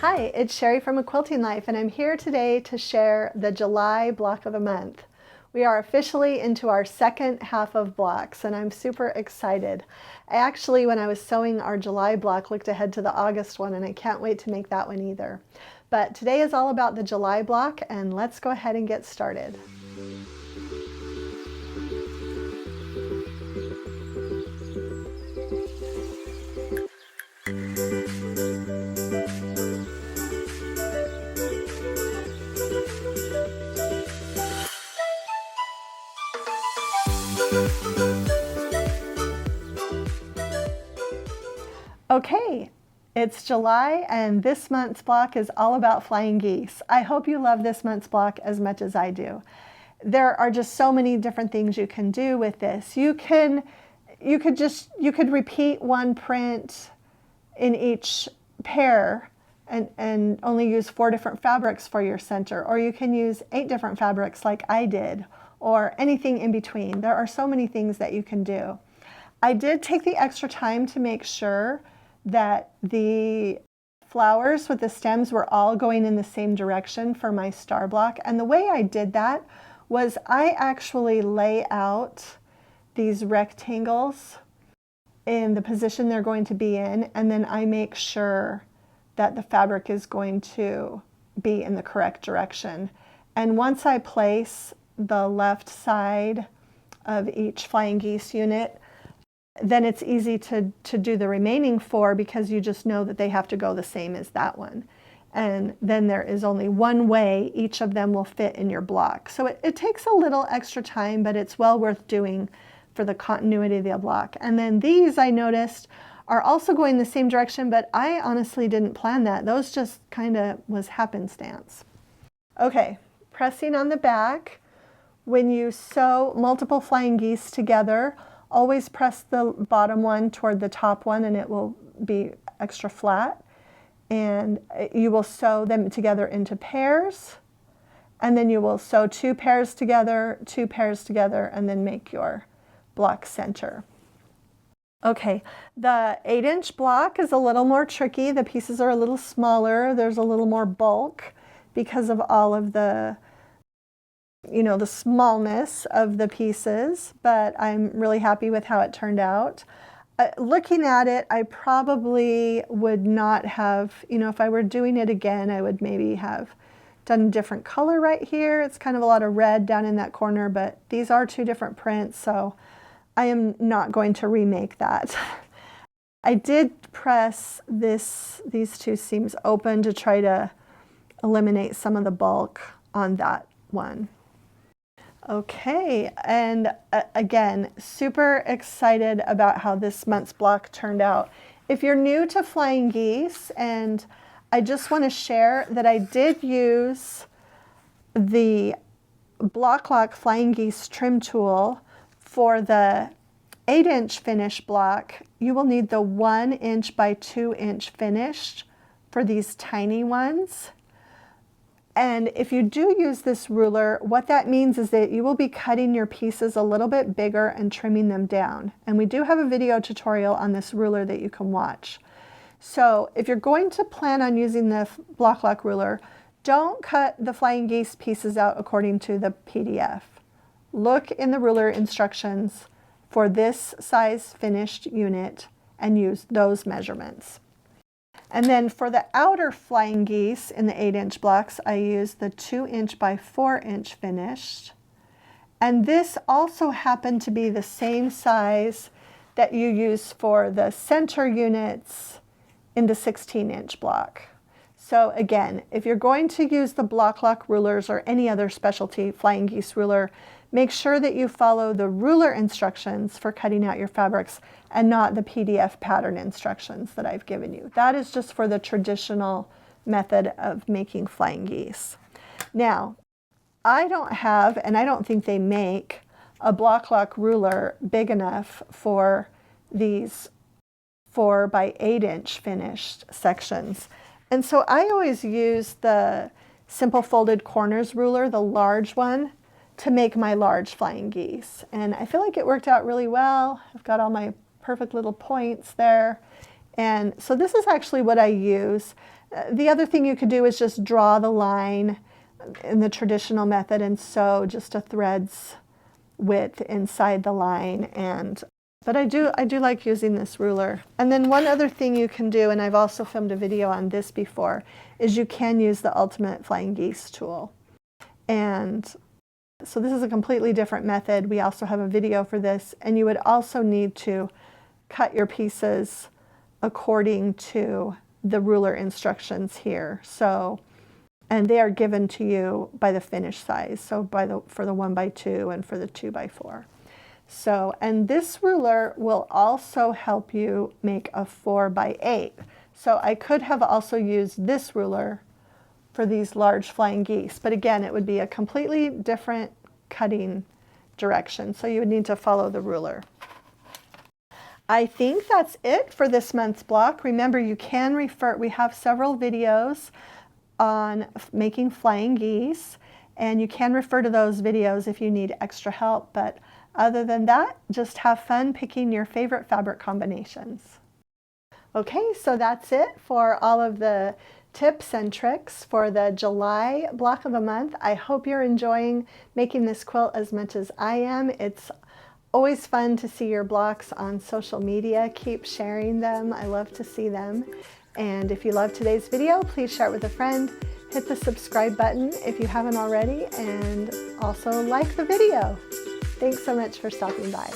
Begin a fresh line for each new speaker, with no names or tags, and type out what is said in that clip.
Hi, it's Sherri from A Quilting Life, and I'm here today to share the July block of the month. We are officially into our second half of blocks, and I'm super excited. I actually, when I was sewing our July block, looked ahead to the August one, and I can't wait to make that one either. But today is all about the July block, and let's go ahead and get started. Okay, it's July and this month's block is all about flying geese. I hope you love this month's block as much as I do. There are just so many different things you can do with this. You could repeat one print in each pair and only use 4 different fabrics for your center, or you can use 8 different fabrics like I did, or anything in between. There are so many things that you can do. I did take the extra time to make sure that the flowers with the stems were all going in the same direction for my star block. And the way I did that was I actually lay out these rectangles in the position they're going to be in, and then I make sure that the fabric is going to be in the correct direction. And once I place the left side of each flying geese unit, then it's easy to do the remaining 4 because you just know that they have to go the same as that one. And then there is only one way each of them will fit in your block. So it takes a little extra time, but it's well worth doing for the continuity of the block. And then these, I noticed, are also going the same direction, but I honestly didn't plan that. Those just kind of was happenstance. Okay, pressing on the back. When you sew multiple flying geese together, always press the bottom one toward the top one and it will be extra flat. And you will sew them together into pairs. And then you will sew 2 pairs together, 2 pairs together, and then make your block center. Okay, the 8-inch block is a little more tricky. The pieces are a little smaller. There's a little more bulk because of all of the the smallness of the pieces, but I'm really happy with how it turned out. Looking at it, I probably would not have, if I were doing it again, I would maybe have done a different color right here. It's kind of a lot of red down in that corner, but these are 2 different prints, so I am not going to remake that. I did press these 2 seams open to try to eliminate some of the bulk on that one. Okay, and again, super excited about how this month's block turned out. If you're new to flying geese, and I just want to share that I did use the Block Lock Flying Geese trim tool for the 8-inch finish block. You will need the 1-inch by 2-inch finished for these tiny ones. And if you do use this ruler, what that means is that you will be cutting your pieces a little bit bigger and trimming them down. And we do have a video tutorial on this ruler that you can watch. So if you're going to plan on using the Block Lock ruler, don't cut the flying geese pieces out according to the PDF. Look in the ruler instructions for this size finished unit and use those measurements. And then for the outer flying geese in the 8-inch blocks, I used the 2-inch by 4-inch finished. And this also happened to be the same size that you use for the center units in the 16-inch block. So again, if you're going to use the Block Lock rulers or any other specialty flying geese ruler, make sure that you follow the ruler instructions for cutting out your fabrics and not the PDF pattern instructions that I've given you. That is just for the traditional method of making flying geese. Now, I don't have, and I don't think they make, a Block Lock ruler big enough for these 4 by 8-inch finished sections. And so I always use the Simple Folded Corners ruler, the large one, to make my large flying geese. And I feel like it worked out really well. I've got all my perfect little points there. And so this is actually what I use. The other thing you could do is just draw the line in the traditional method and sew just a thread's width inside the line. But I do like using this ruler. And then one other thing you can do, and I've also filmed a video on this before, is you can use the Ultimate Flying Geese tool. And so this is a completely different method. We also have a video for this, and you would also need to cut your pieces according to the ruler instructions here. So, and they are given to you by the finish size, so for the 1x2 and for the 2x4. So, and this ruler will also help you make a 4x8. So I could have also used this ruler for these large flying geese, but again, it would be a completely different cutting direction. So you would need to follow the ruler. I think that's it for this month's block. Remember, you can refer, we have several videos on making flying geese, and you can refer to those videos if you need extra help. But other than that, just have fun picking your favorite fabric combinations. Okay, so that's it for all of the tips and tricks for the July block of the month. I hope you're enjoying making this quilt as much as I am. It's always fun to see your blocks on social media. Keep sharing them. I love to see them. And if you love today's video, please share it with a friend. Hit the subscribe button if you haven't already, and also like the video. Thanks so much for stopping by.